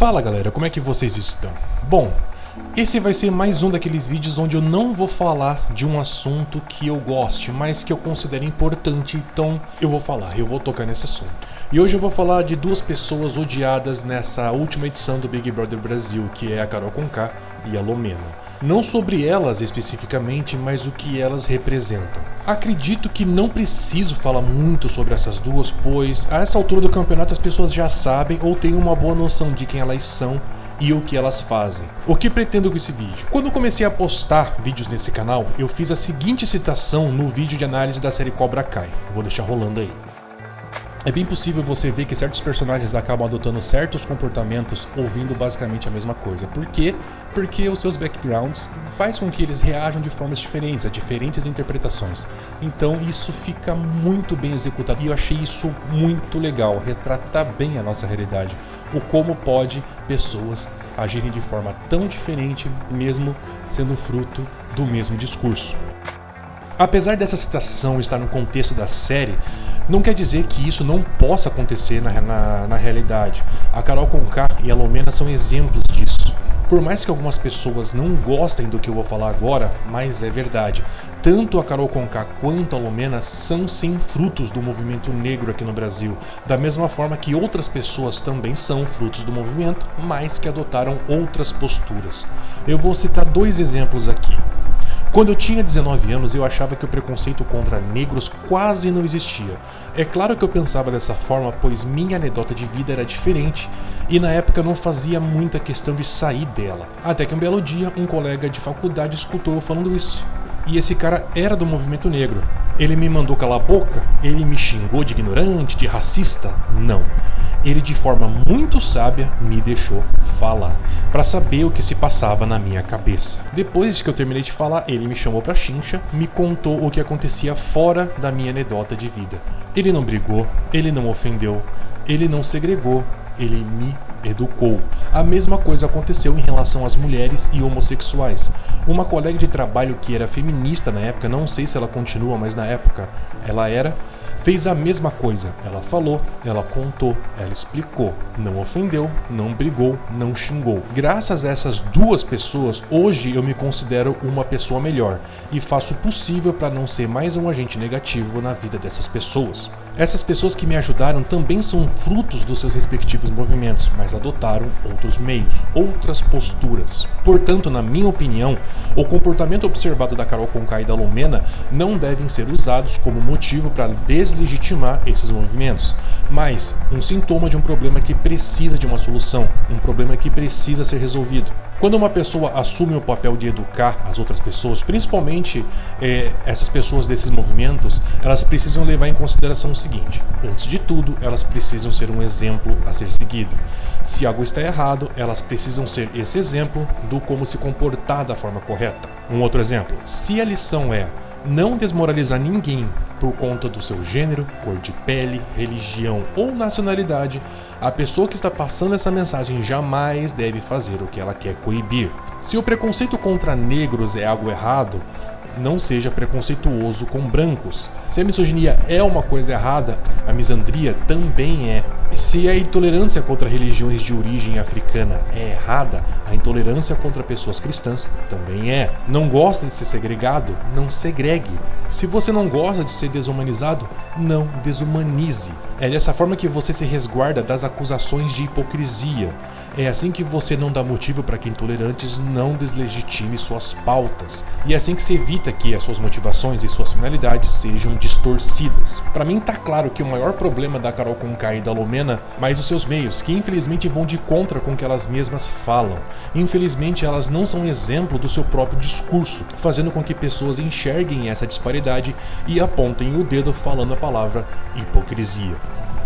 Fala galera, como é que vocês estão? Bom, esse vai ser mais um daqueles vídeos onde eu não vou falar de um assunto que eu goste, mas que eu considero importante, então eu vou tocar nesse assunto. E hoje eu vou falar de duas pessoas odiadas nessa última edição do Big Brother Brasil, que é a Carol Conká e a Lumena. Não sobre elas especificamente, mas o que elas representam. Acredito que não preciso falar muito sobre essas duas, pois a essa altura do campeonato as pessoas já sabem ou têm uma boa noção de quem elas são e o que elas fazem. O que pretendo com esse vídeo? Quando eu comecei a postar vídeos nesse canal, eu fiz a seguinte citação no vídeo de análise da série Cobra Kai. Eu vou deixar rolando aí. É bem possível você ver que certos personagens acabam adotando certos comportamentos ouvindo basicamente a mesma coisa. Por quê? Porque os seus backgrounds faz com que eles reajam de formas diferentes, a diferentes interpretações. Então isso fica muito bem executado e eu achei isso muito legal, retrata bem a nossa realidade. O como pode pessoas agirem de forma tão diferente, mesmo sendo fruto do mesmo discurso. Apesar dessa citação estar no contexto da série, não quer dizer que isso não possa acontecer na realidade. A Carol Conká e a Lumena são exemplos disso. Por mais que algumas pessoas não gostem do que eu vou falar agora, mas é verdade. Tanto a Carol Conká quanto a Lumena são sim frutos do movimento negro aqui no Brasil. Da mesma forma que outras pessoas também são frutos do movimento, mas que adotaram outras posturas. Eu vou citar dois exemplos aqui. Quando eu tinha 19 anos, eu achava que o preconceito contra negros quase não existia. É claro que eu pensava dessa forma, pois minha anedota de vida era diferente e na época eu não fazia muita questão de sair dela. Até que um belo dia, um colega de faculdade escutou eu falando isso. E esse cara era do movimento negro. Ele me mandou calar a boca? Ele me xingou de ignorante, de racista? Não. Ele de forma muito sábia me deixou falar, para saber o que se passava na minha cabeça. Depois que eu terminei de falar, ele me chamou pra chincha, me contou o que acontecia fora da minha anedota de vida. Ele não brigou, ele não ofendeu, ele não segregou, ele me educou. A mesma coisa aconteceu em relação às mulheres e homossexuais. Uma colega de trabalho que era feminista na época, não sei se ela continua, mas na época ela era, fez a mesma coisa. Ela falou, ela contou, ela explicou. Não ofendeu, não brigou, não xingou. Graças a essas duas pessoas, hoje eu me considero uma pessoa melhor e faço o possível para não ser mais um agente negativo na vida dessas pessoas. Essas pessoas que me ajudaram também são frutos dos seus respectivos movimentos, mas adotaram outros meios, outras posturas. Portanto, na minha opinião, o comportamento observado da Carol Conká e da Lumena não devem ser usados como motivo para deslegitimar esses movimentos, mas um sintoma de um problema que precisa de uma solução, um problema que precisa ser resolvido. Quando uma pessoa assume o papel de educar as outras pessoas, principalmente essas pessoas desses movimentos, elas precisam levar em consideração o seguinte: antes de tudo, elas precisam ser um exemplo a ser seguido. Se algo está errado, elas precisam ser esse exemplo do como se comportar da forma correta. Um outro exemplo: se a lição é não desmoralizar ninguém por conta do seu gênero, cor de pele, religião ou nacionalidade, a pessoa que está passando essa mensagem jamais deve fazer o que ela quer coibir. Se o preconceito contra negros é algo errado, não seja preconceituoso com brancos. Se a misoginia é uma coisa errada, a misandria também é. Se a intolerância contra religiões de origem africana é errada, a intolerância contra pessoas cristãs também é. Não gosta de ser segregado? Não segregue. Se você não gosta de ser desumanizado, não desumanize. É dessa forma que você se resguarda das acusações de hipocrisia. É assim que você não dá motivo para que intolerantes não deslegitime suas pautas. E é assim que se evita que as suas motivações e suas finalidades sejam distorcidas. Para mim tá claro que o maior problema da Carol Conká e da Lumena, mas os seus meios, que infelizmente vão de contra com o que elas mesmas falam. Infelizmente elas não são exemplo do seu próprio discurso, fazendo com que pessoas enxerguem essa disparidade e apontem o dedo falando a palavra hipocrisia.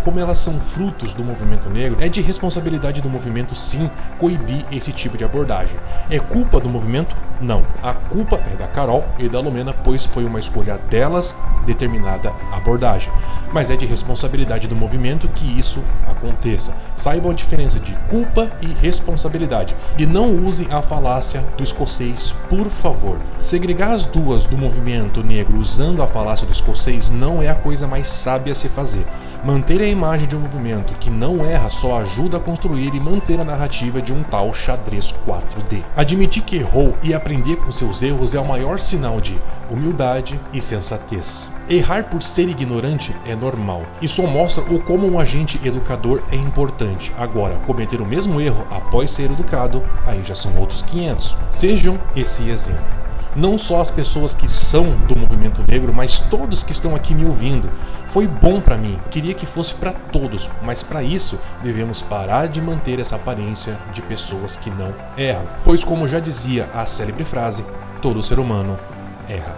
Como elas são frutos do movimento negro, é de responsabilidade do movimento sim coibir esse tipo de abordagem. É culpa do movimento? Não. A culpa é da Carol e da Lumena, pois foi uma escolha delas determinada abordagem. Mas é de responsabilidade do movimento que isso aconteça. Saibam a diferença de culpa e responsabilidade. E não usem a falácia do escocês, por favor. Segregar as duas do movimento negro usando a falácia do escocês não é a coisa mais sábia a se fazer. Manter a imagem de um movimento que não erra só ajuda a construir e manter a narrativa de um tal xadrez 4D. Admitir que errou e aprender com seus erros é o maior sinal de humildade e sensatez. Errar por ser ignorante é normal e só mostra o como um agente educador é importante. Agora, cometer o mesmo erro após ser educado, aí já são outros 500. Sejam esse exemplo. Não só as pessoas que são do movimento negro, mas todos que estão aqui me ouvindo. Foi bom pra mim, queria que fosse pra todos, mas pra isso devemos parar de manter essa aparência de pessoas que não erram. Pois como já dizia a célebre frase, todo ser humano erra.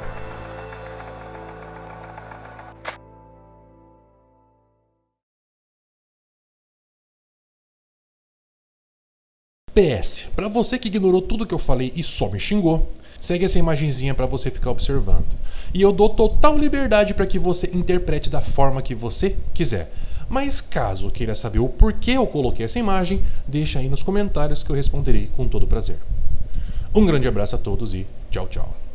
PS, para você que ignorou tudo que eu falei e só me xingou, segue essa imagenzinha para você ficar observando. E eu dou total liberdade para que você interprete da forma que você quiser. Mas caso queira saber o porquê eu coloquei essa imagem, deixa aí nos comentários que eu responderei com todo prazer. Um grande abraço a todos e tchau, tchau.